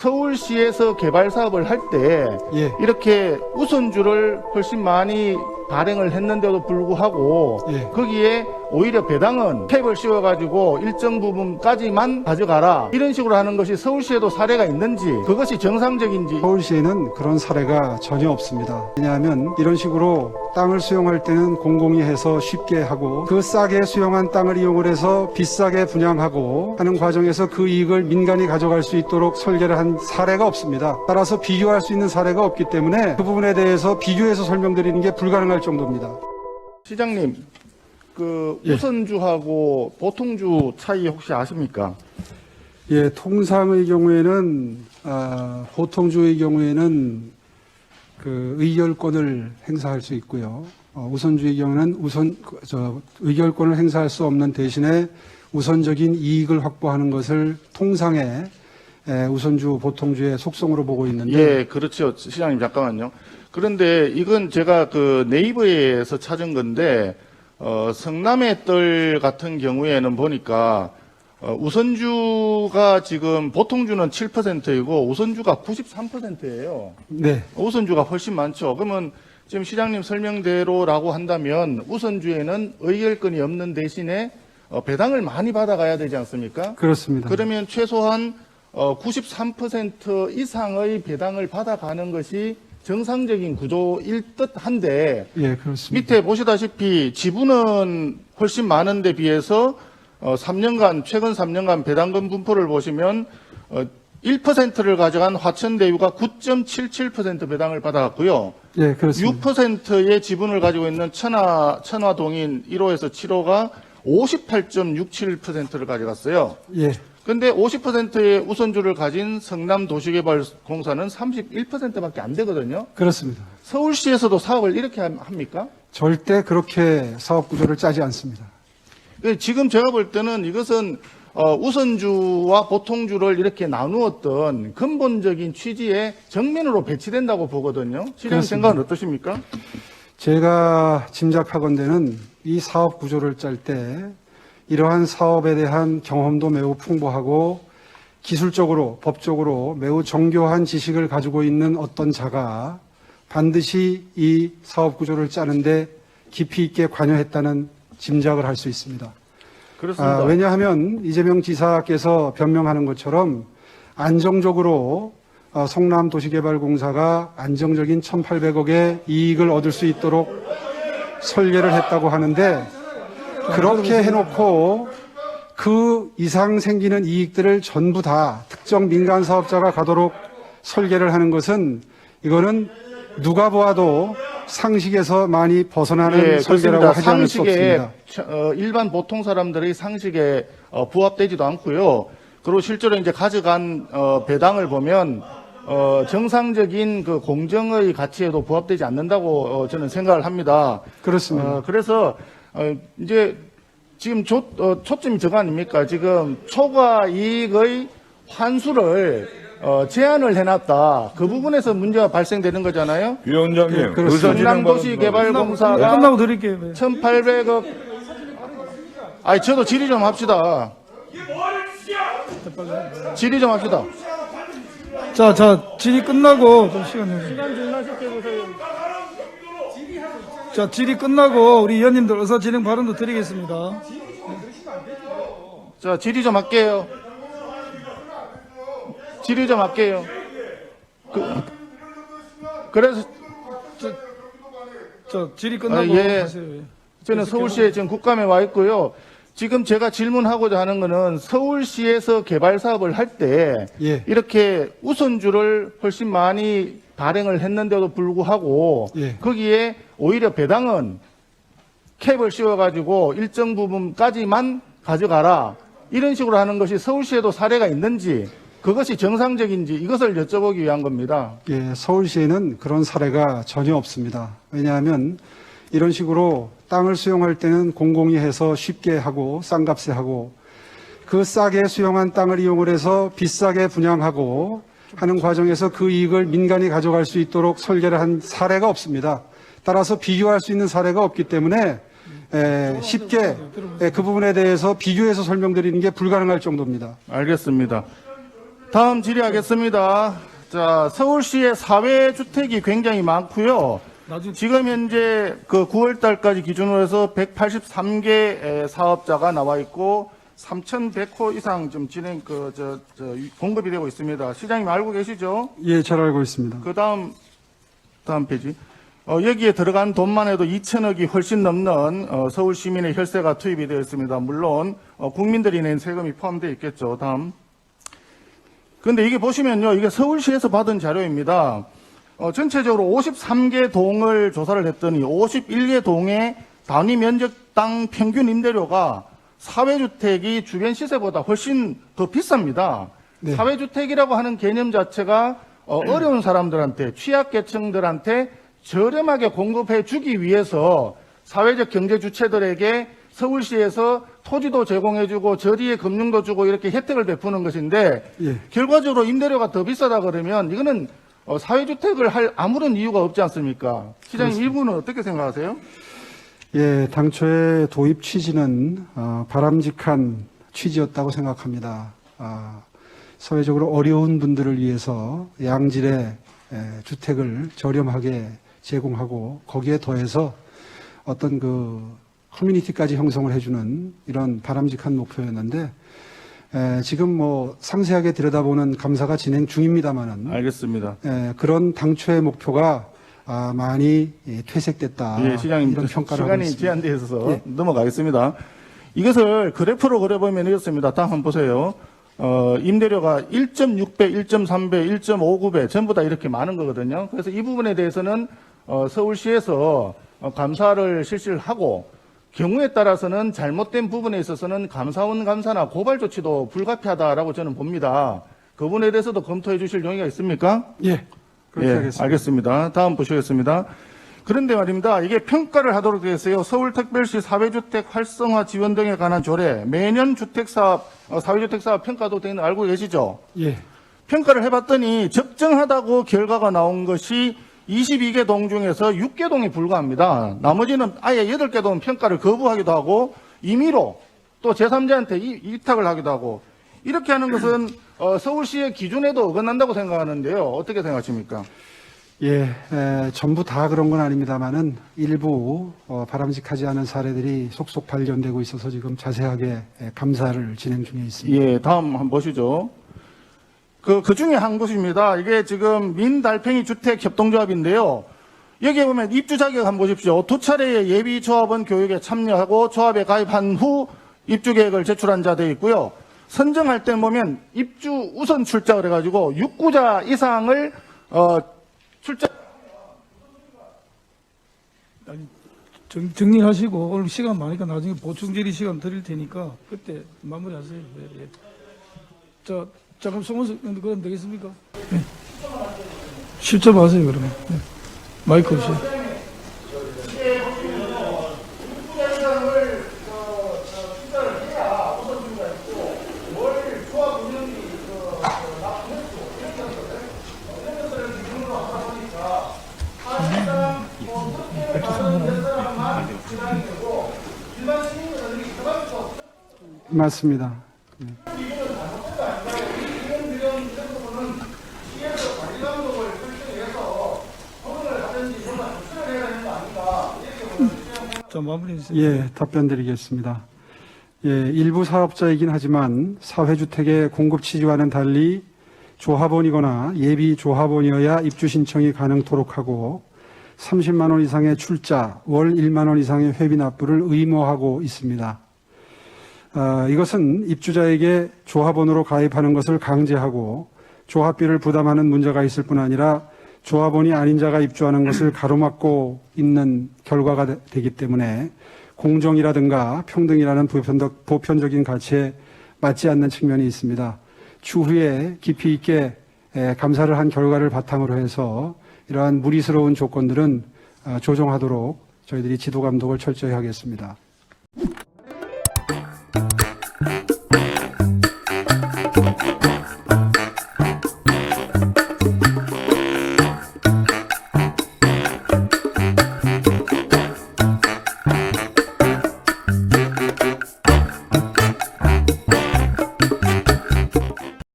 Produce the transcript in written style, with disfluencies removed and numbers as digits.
서울시에서 개발 사업을 할 때 예. 이렇게 우선주를 훨씬 많이 발행을 했는데도 불구하고 예. 거기에 오히려 배당은 캡을 씌워가지고 일정 부분까지만 가져가라 이런 식으로 하는 것이 서울시에도 사례가 있는지 그것이 정상적인지. 서울시에는 그런 사례가 전혀 없습니다. 왜냐하면 이런 식으로 땅을 수용할 때는 공공이 해서 쉽게 하고 그 싸게 수용한 땅을 이용을 해서 비싸게 분양하고 하는 과정에서 그 이익을 민간이 가져갈 수 있도록 설계를 한 사례가 없습니다. 따라서 비교할 수 있는 사례가 없기 때문에 그 부분에 대해서 비교해서 설명드리는 게 불가능할 정도입니다. 시장님, 그 예. 우선주하고 보통주 차이 혹시 아십니까? 예, 통상의 경우에는 보통주의 경우에는 그 의결권을 행사할 수 있고요. 우선주의 경우는 의결권을 행사할 수 없는 대신에 우선적인 이익을 확보하는 것을 통상의 우선주 보통주의 속성으로 보고 있는데. 예, 그렇죠. 시장님 잠깐만요. 그런데 이건 제가 그 네이버에서 찾은 건데 성남의 뜰 같은 경우에는 보니까 우선주가 지금 보통주는 7%이고 우선주가 93%예요. 네. 우선주가 훨씬 많죠. 그러면 지금 시장님 설명대로라고 한다면 우선주에는 의결권이 없는 대신에 배당을 많이 받아가야 되지 않습니까? 그렇습니다. 그러면 최소한 93% 이상의 배당을 받아가는 것이 정상적인 구조일 듯한데 예, 그렇습니다. 밑에 보시다시피 지분은 훨씬 많은데 비해서 3년간 최근 3년간 배당금 분포를 보시면 1%를 가져간 화천대유가 9.77% 배당을 받아갔고요. 예, 그렇습니다. 6%의 지분을 가지고 있는 천화동인 1호에서 7호가 58.67%를 가져갔어요. 예. 근데 50%의 우선주를 가진 성남도시개발공사는 31%밖에 안 되거든요. 그렇습니다. 서울시에서도 사업을 이렇게 합니까? 절대 그렇게 사업 구조를 짜지 않습니다. 지금 제가 볼 때는 이것은 우선주와 보통주를 이렇게 나누었던 근본적인 취지의 정면으로 배치된다고 보거든요. 시장님 그렇습니다. 생각은 어떠십니까? 제가 짐작하건대는 이 사업 구조를 짤 때 이러한 사업에 대한 경험도 매우 풍부하고 기술적으로, 법적으로 매우 정교한 지식을 가지고 있는 어떤 자가 반드시 이 사업 구조를 짜는데 깊이 있게 관여했다는 짐작을 할 수 있습니다. 그렇습니다. 왜냐하면 이재명 지사께서 변명하는 것처럼 안정적으로 성남도시개발공사가 안정적인 1,800억의 이익을 얻을 수 있도록 설계를 했다고 하는데 그렇게 해놓고 그 이상 생기는 이익들을 전부 다 특정 민간 사업자가 가도록 설계를 하는 것은 이거는 누가 보아도 상식에서 많이 벗어나는 설계라고 하지 않을 수 없습니다. 일반 보통 사람들의 상식에 부합되지도 않고요. 그리고 실제로 이제 가져간 배당을 보면 정상적인 그 공정의 가치에도 부합되지 않는다고 저는 생각을 합니다. 그렇습니다. 그래서 이제 지금 초점이 저거 아닙니까? 지금 초과 이익의 환수를 제한을 해놨다. 그 부분에서 문제가 발생되는 거잖아요. 위원장님, 그렇습니다. 성남도시개발공사가 끝나고 드릴게요. 1,800억. 아니 저도 질의 좀 합시다. 질의 좀 합시다. 자, 질의 끝나고 좀 시간 자, 질의 끝나고 우리 의원님들 의사 진행 발언도 드리겠습니다. 자, 질의 좀 할게요. 질의 좀 할게요. 그래서 자, 질의 끝나고 예. 하세요. 예. 저는 서울시에 지금 국감에 와 있고요. 지금 제가 질문하고자 하는 거는 서울시에서 개발 사업을 할 때 예. 이렇게 우선주를 훨씬 많이 발행을 했는데도 불구하고 예. 거기에 오히려 배당은 캡을 씌워가지고 일정 부분까지만 가져가라 이런 식으로 하는 것이 서울시에도 사례가 있는지 그것이 정상적인지 이것을 여쭤보기 위한 겁니다. 예, 서울시에는 그런 사례가 전혀 없습니다. 왜냐하면 이런 식으로 땅을 수용할 때는 공공이 해서 쉽게 하고 싼 값에 하고 그 싸게 수용한 땅을 이용을 해서 비싸게 분양하고 하는 과정에서 그 이익을 민간이 가져갈 수 있도록 설계를 한 사례가 없습니다. 따라서 비교할 수 있는 사례가 없기 때문에 쉽게 그 부분에 대해서 비교해서 설명드리는 게 불가능할 정도입니다. 알겠습니다. 다음 질의하겠습니다. 자, 서울시의 사회주택이 굉장히 많고요. 나중에 지금 현재 그 9월 달까지 기준으로 해서 183개 사업자가 나와 있고 3,100호 이상 좀 진행 공급이 되고 있습니다. 시장님 알고 계시죠? 예, 잘 알고 있습니다. 그 다음 페이지. 여기에 들어간 돈만 해도 2천억이 훨씬 넘는 서울 시민의 혈세가 투입이 되어 있습니다. 물론 국민들이 낸 세금이 포함되어 있겠죠. 다음. 그런데 이게 보시면요, 이게 서울시에서 받은 자료입니다. 전체적으로 53개 동을 조사를 했더니 51개 동의 단위 면적당 평균 임대료가 사회주택이 주변 시세보다 훨씬 더 비쌉니다. 네. 사회주택이라고 하는 개념 자체가 어려운 사람들한테, 취약계층들한테 저렴하게 공급해 주기 위해서 사회적 경제 주체들에게 서울시에서 토지도 제공해주고 저리에 금융도 주고 이렇게 혜택을 베푸는 것인데 예. 결과적으로 임대료가 더 비싸다 그러면 이거는 사회주택을 할 아무런 이유가 없지 않습니까? 시장님 일부는 어떻게 생각하세요? 예, 당초의 도입 취지는 바람직한 취지였다고 생각합니다. 사회적으로 어려운 분들을 위해서 양질의 주택을 저렴하게 제공하고 거기에 더해서 어떤 그 커뮤니티까지 형성을 해주는 이런 바람직한 목표였는데 지금 뭐 상세하게 들여다보는 감사가 진행 중입니다만은 알겠습니다. 그런 당초의 목표가 많이 퇴색됐다. 예, 시장님 이런 평가를 하고 시간이 있습니다. 제한되어 있어서 예. 넘어가겠습니다. 이것을 그래프로 그려보면 이렇습니다. 다음 한번 보세요. 임대료가 1.6배, 1.3배, 1.59배 전부 다 이렇게 많은 거거든요. 그래서 이 부분에 대해서는 서울시에서 감사를 실시를 하고 경우에 따라서는 잘못된 부분에 있어서는 감사원 감사나 고발 조치도 불가피하다라고 저는 봅니다. 그 부분에 대해서도 검토해 주실 용의가 있습니까? 예, 그렇게 예, 하겠습니다. 알겠습니다. 다음 보시겠습니다. 그런데 말입니다. 이게 평가를 하도록 되어 있어요. 서울특별시 사회주택 활성화 지원 등에 관한 조례, 매년 주택사업, 사회주택사업 평가도 되는 거 알고 계시죠? 예, 평가를 해봤더니 적정하다고 결과가 나온 것이 22개 동 중에서 6개 동이 불과합니다. 나머지는 아예 8개 동은 평가를 거부하기도 하고 임의로 또 제3자한테 위탁을 하기도 하고 이렇게 하는 것은 서울시의 기준에도 어긋난다고 생각하는데요. 어떻게 생각하십니까? 예, 전부 다 그런 건 아닙니다만은 일부 바람직하지 않은 사례들이 속속 발견되고 있어서 지금 자세하게 감사를 진행 중에 있습니다. 예, 다음 한번 보시죠. 그 중에 한 곳입니다. 이게 지금 민달팽이 주택 협동조합인데요. 여기에 보면 입주 자격 한번 보십시오. 두 차례의 예비 조합원 교육에 참여하고 조합에 가입한 후 입주 계획을 제출한 자 되어 있고요. 선정할 때 보면 입주 우선 출자를 해가지고 6구자 이상을 출자. 정리하시고 오늘 시간 많으니까 나중에 보충 질의 시간 드릴 테니까 그때 마무리하세요. 예, 예. 자, 잠깐 송원석 의원님 그럼 되겠습니까? 예. 10점 하세요 그러면. 예. 마이크 없이. 맞습니다. 자, 마무리해주세요. 예, 답변 드리겠습니다. 예, 일부 사업자이긴 하지만 사회주택의 공급 취지와는 달리 조합원이거나 예비 조합원이어야 입주 신청이 가능토록 하고 30만 원 이상의 출자, 월 1만 원 이상의 회비 납부를 의무화하고 있습니다. 이것은 입주자에게 조합원으로 가입하는 것을 강제하고 조합비를 부담하는 문제가 있을 뿐 아니라 조합원이 아닌 자가 입주하는 것을 가로막고 있는 결과가 되기 때문에 공정이라든가 평등이라는 보편적인 가치에 맞지 않는 측면이 있습니다. 추후에 깊이 있게 감사를 한 결과를 바탕으로 해서 이러한 무리스러운 조건들은 조정하도록 저희들이 지도 감독을 철저히 하겠습니다.